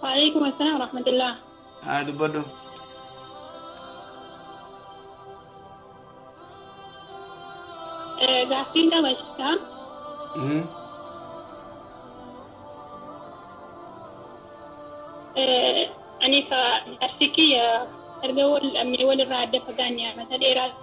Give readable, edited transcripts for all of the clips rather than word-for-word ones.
وعليكم السلام ورحمة الله. دبدو قاعدين ده بس أنا فأشتكي أرجو أمي ولا راد فقانيا مثلا إيراد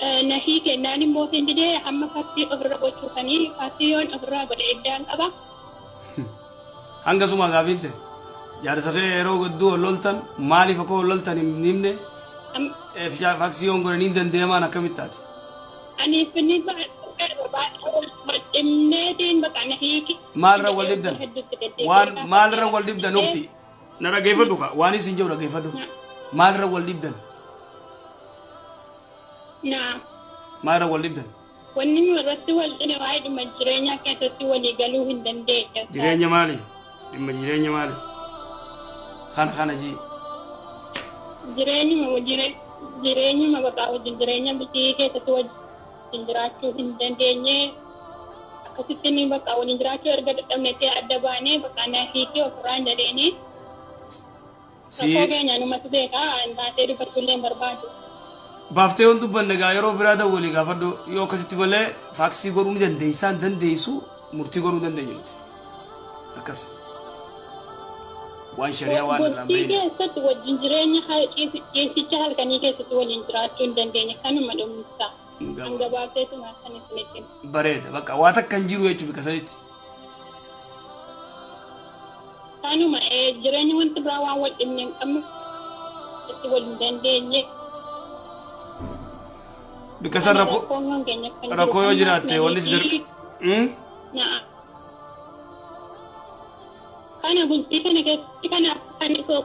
نهيك ناني موتين دي أما فاتي أبرا وشوفني فاتيون أبرا بالإدان أبا hanga suma gaafinte jaarsafee yeroo guddoo loltan maaliif akka loltan himne vaksiyoon godhanii dandeemaan akkamittaati ani finni badhimneetiin bakka nahiiki maalirra wal dibdan waan maalirra wal dibdan ukti na dhageeffadhu ka waan isin jedhu dhageeffadhu maalirra wal dibdan maalirra wal dibdan wanni irratti wal dhine waa'ee dhimma jireenyaa keessatti walii galuu hin dandeenye jireenya maali dhimma jireenya maali kana ji jireenyuma bakka wajjin jireenya bitii keessatti wajjin jiraachuu hin dandeenye akkasitti ni bakka waliin jiraachuu erga dadhabnettee adda baanee bakka nahiikii ofirraan jedheeni rakkoo keenya numatti beekaa baatee dubbachuullee hin barbaadu. Baaftee wantu banne gaa yeroo biraa ta'u walii gaafadhu yoo akkasitti malee faaksii godhuu ni dandeessaan dandeessu murtii godhuu dandeenya nuti akkas waan shari'aa waan irraa bahine. Keessatti wajjin jireenya ciisicha halkanii keessatti waliin jiraachuu hin dandeenye kanuma dhumsa. Hanga baafteetu maasan isinitti. Bareeda bakka waa takka hin jiru jechuudha bika sanitti. Kanuma jireenya wanti biraa waan wal dhimne hin qabne itti waliin dandeenye. Bikasan rakkoo yoo jiraatte wanni si darbe. Kana bultii kana keessatti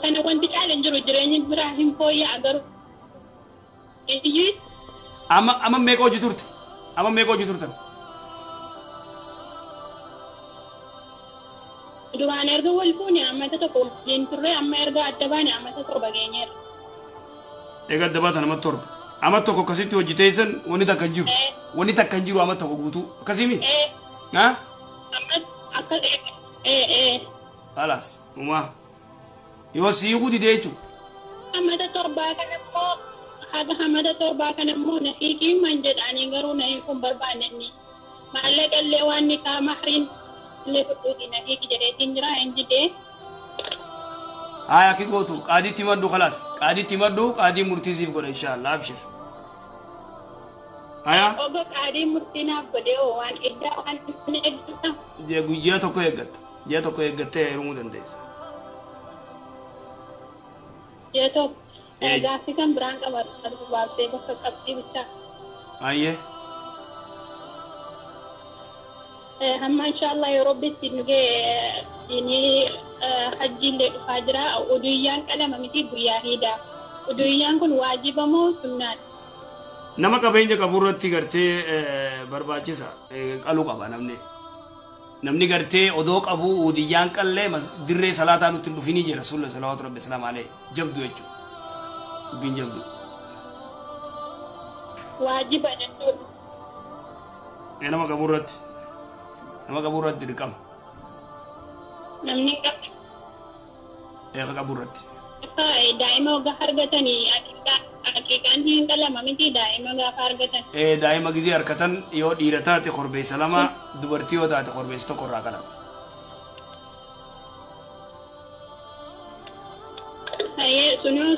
kana wanti caalaan jiru jireenya biraa hin fooyya'u garuu. Amma meeqa hojii turte? Amma meeqa hojii turtan? Duraan erga wal fuune ammata tokko wajjin turre amma erga adda baane ammata torba geenyeera. Egaa adda baatan amma torba. Amma tokko akkasitti hojjeteessan wanni takka hin jiru. Wanni takka hin jiru amma tokko guutuu. Akkasimi? Alas, umaa. Yoo siikuu didee jechuudha. Ammata torbaa kana immoo haga ammata torbaa kana immoo nahiikiin man jedhanii garuu nahiin kun barbaadanii maallaqa illee waan ni kaama hariin illee fudhuuti nahiiki jedheetiin jira hin jidee. Aya ki gootu qaadiitti maddu khalaas qaadiitti maddu qaadii murtiisiif godha inshallah abshir. Aya ogo qaadii murtiinaaf godhe waan iddaa waan inni eeggata. Je guyyaa tokko eeggata. Ji'a tokko eeggattee heerumuu dandeessa. Ji'a tokko gaaffii kan biraan qabatu baaftee bakka qabxii bichaa. Ayyee. Hamma inshallah yeroo bitti nugee ini hajjiillee dhufaa jira uduyyaan qalama miti guyyaa hiidaa uduyyaan kun waajiba moo sunnaadha? Nama qabeenya qabu irratti gartee barbaachisa qaluu qaba namni gartee odoo qabu uduyyaan qallee dirree salaataa nutti dhufini jira rasuulli salawaatu rabbi salaam alayhi jabdu jechuudha dubbiin jabdu. Waajiba jechuudha. Nama qabu irratti dirqama. Namni qabu. Qabu irratti. Daa'ima gaafa argatanii aqiiqaan hin qalama miti daa'ima gaafa argatan. Daa'ima gizee harkatan yoo dhiira taate korbeessa lama dubartii yoo taate korbeessa tokko irraa qalama.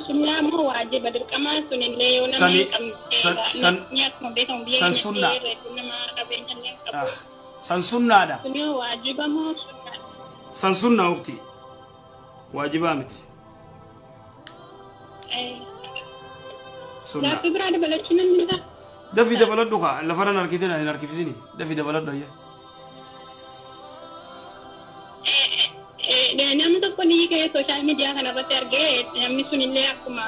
Sunnaa moo waajiba dirqamaa sunillee yoo nama hin qabne. San sunnaa. San sunnaadha. Sunnaa waajiba moo sunnaa? San sunnaa ufti. Waajibaa miti. Sunnah. Tapi berada balachunan minta. Dafi dabaladhu ka lafaran harkitin hin harkifisini. Dafi dabaladhu ayya. Nama tokko ni kayak social media kana irratti argee namni sunillee akkuma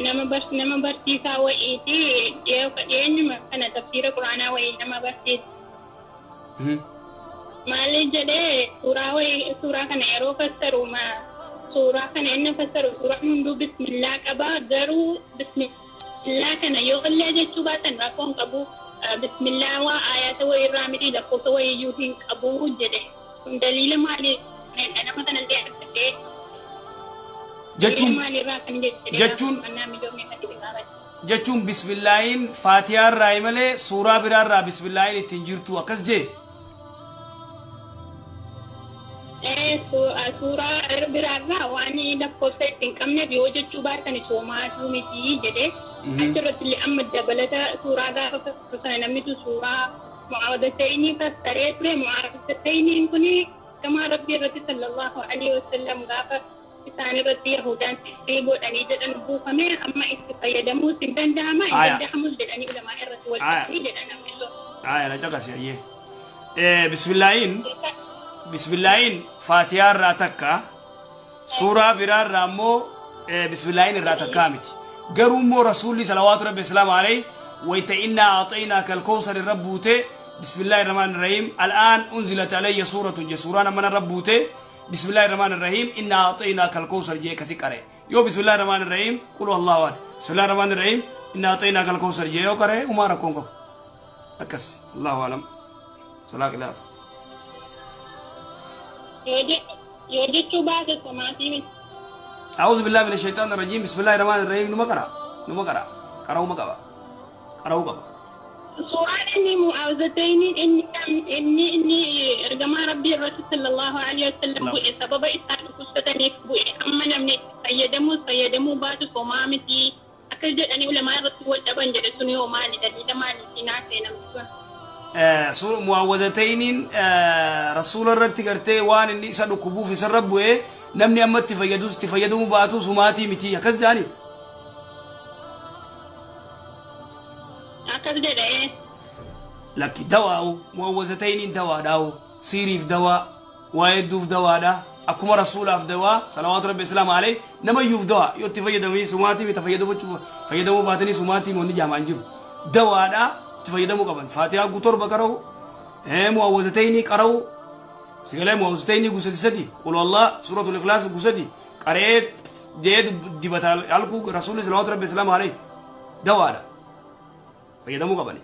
nama barsiisaa wayiiti dhiyeenyuma kana tafsiira quraanaa wayii nama barsiisa. Maali jedhee suuraa kana yeroo fassaru suuraa kana inni fassaru suuraan hunduu bismillah qaba garuu bismillah kana yoo illee jechuu baatan rakkoon qabu بسم الله وآيات وإرامي لقوت ويجوهين أبوه جده دليل ما لي أنا مثلا اللي أعرفه jechuun bismillaahin faatiyaa irraa malee suuraa biraa irraa bismillaahin ittiin jirtu akkas jee suuraa biraa irraa waan lakkoofsa ittiin qabne yoo jechuu baatan soomaatu miti jedhe achirratti illee amma dabalata suuraa gaafa sana namitu suuraa mu'aawadatayni fassaree ture mu'aawadatayniin kuni kama rabbii irratti sallallahu alaihi wasallam gaafa isaan irratti yahudaan godhanii jedhan buufame amma itti fayyadamuus hin danda'ama hin danda'amus jedhanii ulamaa irratti walqabanii jedhan amillee na caqasi bismillaahin faatiyaa irraa takka suuraa biraa irraa immoo bismillaahin irraa takkaa miti garuu immoo rasuulli salawaatu rabbi islaamu alayhi wayta innaa aaxaynaaka alkawsar irra buute bismillaahi irrahmaani irrahiim al'aan unzilat alayya suuratun je suuraan ammana irra buute بسم الله الرحمن الرحيم إنا أعطيناك الكوثر جي كسيكاري يو بسم الله الرحمن الرحيم قل الله أحد بسم الله الرحمن الرحيم إنا أعطيناك الكوثر جي يو كاري وما ركونكم أكس الله أعلم صلاة خلاف يوجد شبهة سماتي أعوذ بالله من الشيطان الرجيم بسم الله الرحمن الرحيم نما كرا كراو مكبا كراو كبا سؤال إني معاوزتين إني رجما ربي الرسول صلى الله عليه وسلم بوئي سبب إسان كستني بوئي أما نمني سيدمو باتو سومامتي أكل جد أني ولما الرسول والأبن جد سني وماني دليل ماني سيناتي نمسوا سور معاوزتين رسول الرد تقرتي وان إني سادو كبو في سر بوئي نمني أمت تفيدو باتو سوماتي متي أكل جاني لك دواء معوذتين دواء داو سيريف دواء وايدوف دواء دا أكما رسول في دواء صلوات ربي السلام عليه نما يوف دواء يتفيد مي سماتي بتفيد فيدمو باتني سماتي موني جامع انجب دواء دا تفيدمو كمان فاتحة قطر بكرو معوذتين كرو سيقول معوذتين قصدي سدي قول الله سورة الإخلاص قصدي قريت جيد دبتا الكو رسول صلوات ربي السلام عليه دواء دا فيدمو كمان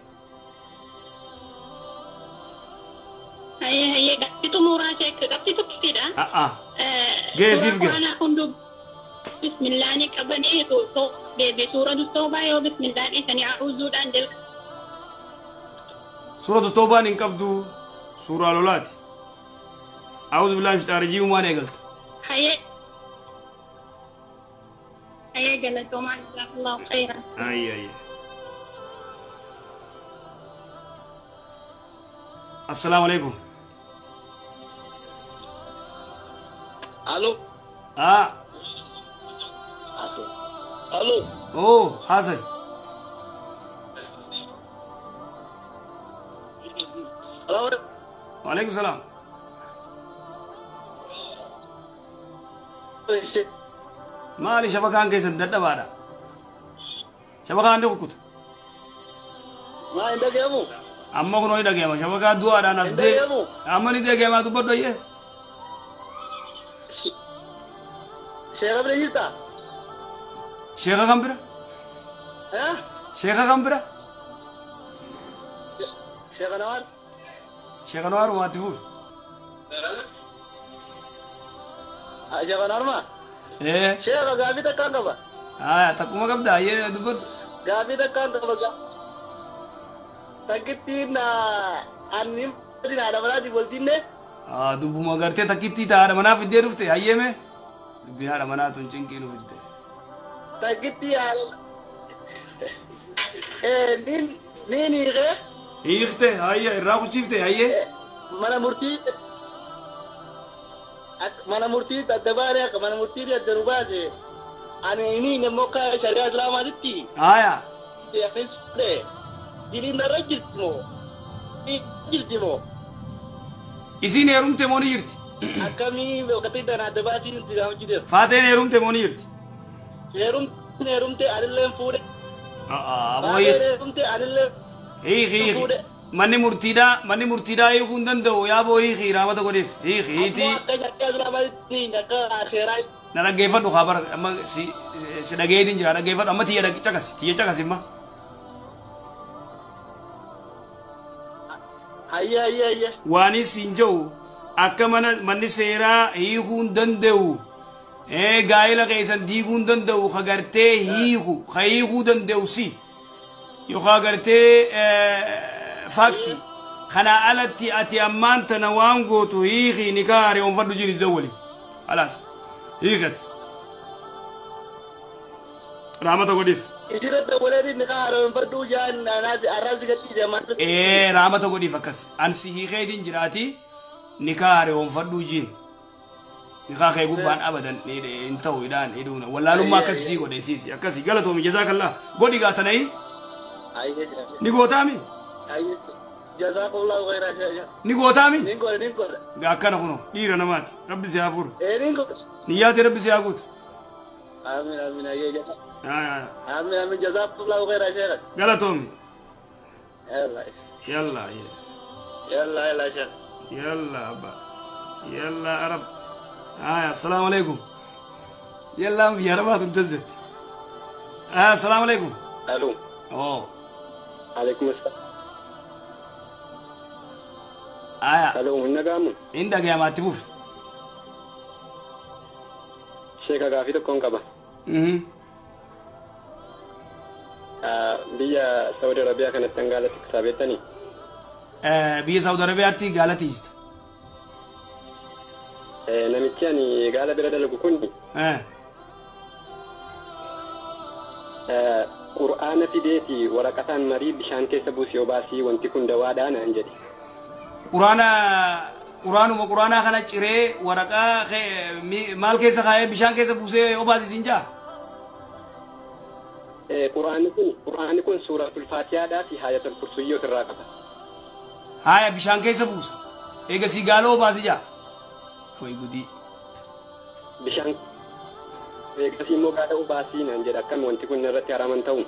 هي قصته مراجعة قصته كده جيزيف أنا كنت بسم الله نكبني بسورة التوبة بسم الله إني أعوذ عندك سورة التوبة نكبدو سورة الأولاد أعوذ بالله من الشيطان الرجيم وما نقلت هي قالت وما جزاك الله خيرا أي السلام عليكم الو الو اوه حسن وعليكم السلام مالي شبكان كيس دد بادا شبكان دو كوت ما عندك يا ابو أما كنوا يدا جيما شبكة دوا ada nas de أما ni de جيما tu bodoh ye شيخ بريتا شيخ كمبرة شيخ كمبرة شيخ نوار ما تقول شيخ نوار ما شيخ غابي تكان كبا تكو ما كبدا ye tu bod غابي تكان كبا Takitin anim din ada mana di boltin ne? Dubu magarti takiti ta ada mana fidya rufte ayye me? Dubu ada mana tuncin kinu fidya. Takiti al ni ke? Ikhte ayye raku chifte ayye. Mana murti tadabare ka mana murti dia derubaje. Ane ini nemoka syariat lama ditti. Aya. Dia ne Jadi nara jiltimo. Isin erumte moni yirti. Akami wakati dana debati tidak hujud. Faten erumte moni yirti. Erumte adilem fude. Boy. Erumte adilem. Hi. Mani murtida ay kundan do ya boy hi ramata godif. Hi ti. Nara gefa do khabar amma si dagay din jara gefa amma tiya cakas imma. hayya Waan isin jiru akka manni seeraa hiikuu hin danda'u. Gaa'ela keessan diiguu hin danda'u ka gartee hiikuu danda'u si. Yookaan gartee faaksi. Kana alatti ati ammaan tana waan gootu hiikii ni kaare onfadhu jini dawwali. Alaas hiikate. Raamata godhiif. Ijira dawwalee ni kaare onfadhu jaan naati arraasi gatti deemaa. Raamata godhiif akkas. Ansi hiikee din jiraati ni kaare onfadhu jini. Ni kaakee gubbaan abadan hin ta'u idaan hidhuuna. Wallaalummaa akkasii godhe siisi akkasii galatoomi jazaakallah godhi gaatanayii. Ni gootaami. Jazakallahu khairan. Ni gootaami. Ni godhe. Akkana kuno dhiira namaati rabbi si haa furu. Ni godhe. Niyyaati rabbi si haa guutu. Amin ayya. Amin jazakallahu khairan sheekh. Galatoomi. Yalla. Yalla sheekh. Yalla abba. Yalla arab. Assalamu alaikum. Yalla ya rabat untazet. Assalamu alaikum. Allo. Oh. Alaikum assalam. Allo, nagamu. Inda ga matifuf. Sheekha gaafii tokkoon qaba. Biyya Saudi Arabiyaa kanatti gaalatti kitaabettanii? Biyya Saudi Arabiyaatti gaalatti jirta. Namichi ani gaala bira dalagu kun Qur'aana fideeti waraqataan marii bishaan keessa buusee obaasii wanti kun dawaadhaan an jedhe. Quraanuma kana ciree waraqaa maal keessa kaayee bishaan keessa buusee obaasii siin jaa? Qur'aanni kun suuratul Faatihaadhaa fi Aayatul Kursiyyoo irraa qaba. Haaya bishaan keessa buusa. Eega si gaala obaasii jaa? Foi gudi. Bishaan eegas immoo gaala obaasii naan jedha akkam wanti kun irratti haraman ta'u.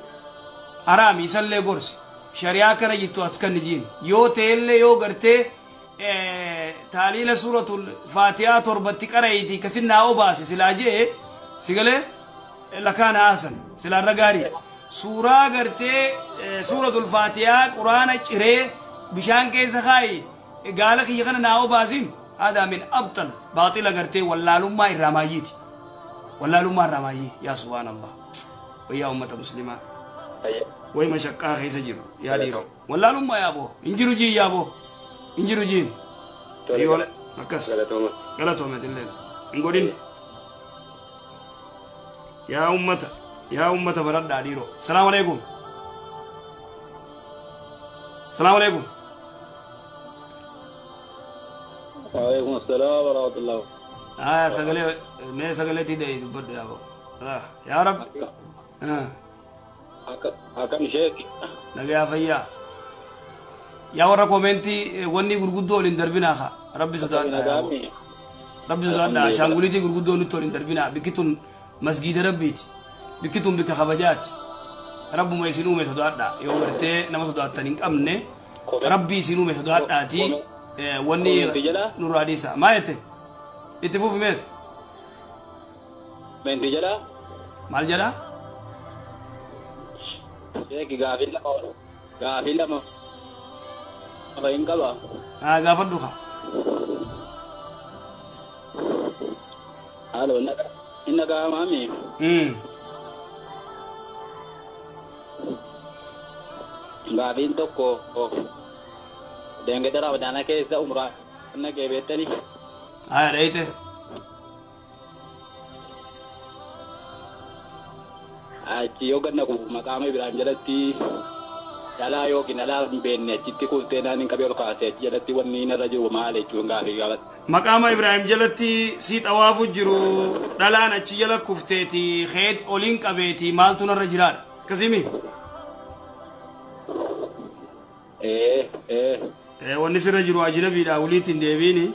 Haraami isallee gorsi. Shari'aa kana jittu as kan jiin. Yoo ta'ellee yoo gartee taaliila suuratul Faatihaa torbatti qara'eeti kasin naa obaase silaa jee sigalee lakaana haasan silaa irra gaarii. Suuraa gartee suuratul Faatihaa Quraana ciree bishaan keessa kaayi gaala kiyya kana naa obaasiin. هذا من أبطل باطل قرتي ولا لما الرمايتي ولا لما الرمايي يا سبحان الله ويا أمة مسلمة وي مشقة خي سجر يا ديرو ولا لما يا أبو إنجرو جي يا أبو إنجرو جين أيوة مكس غلطهم الليل إنقولين يا أمة برد ديرو السلام عليكم السلام عليكم وعليكم السلام ورحمة الله. سجلة ما سجلة تدعي تبدأ يا أبو. يا رب. أكم شيء. نجا فيا. يا ورا كومنتي وني غرقدو لندربنا خا. ربي سداد. ربي سداد. شانغوليتي غرقدو نتور لندربنا. بكتون مسجد ربيتي. بكتون بك خبجات. رب ما يسينو مسداد. يوم ورتة نما سداد تنين أمنه. ربي يسينو مسداد آتي. وني نور عديسة ما يته يتفوف ميت من رجلا مال جلا شيء غافل ما فين كبا غافل دوخا هلو إنك مامي غافل توكو Dengar darah dana ke isa umrah, na ke betani. Reite. Yoga na ku makam Ibrahim jalati. Jala yogi nala benne citti kulte na ning kabel kaase jalati wanni na raju maale chunga rigalat. Makam Ibrahim jalati si tawafu jiru dalana ci jala kufteti khed olin kabeti maltuna rajrat. Kasimi. Eh. wanni sirra jiru ajnabiidha walitti hin deebiini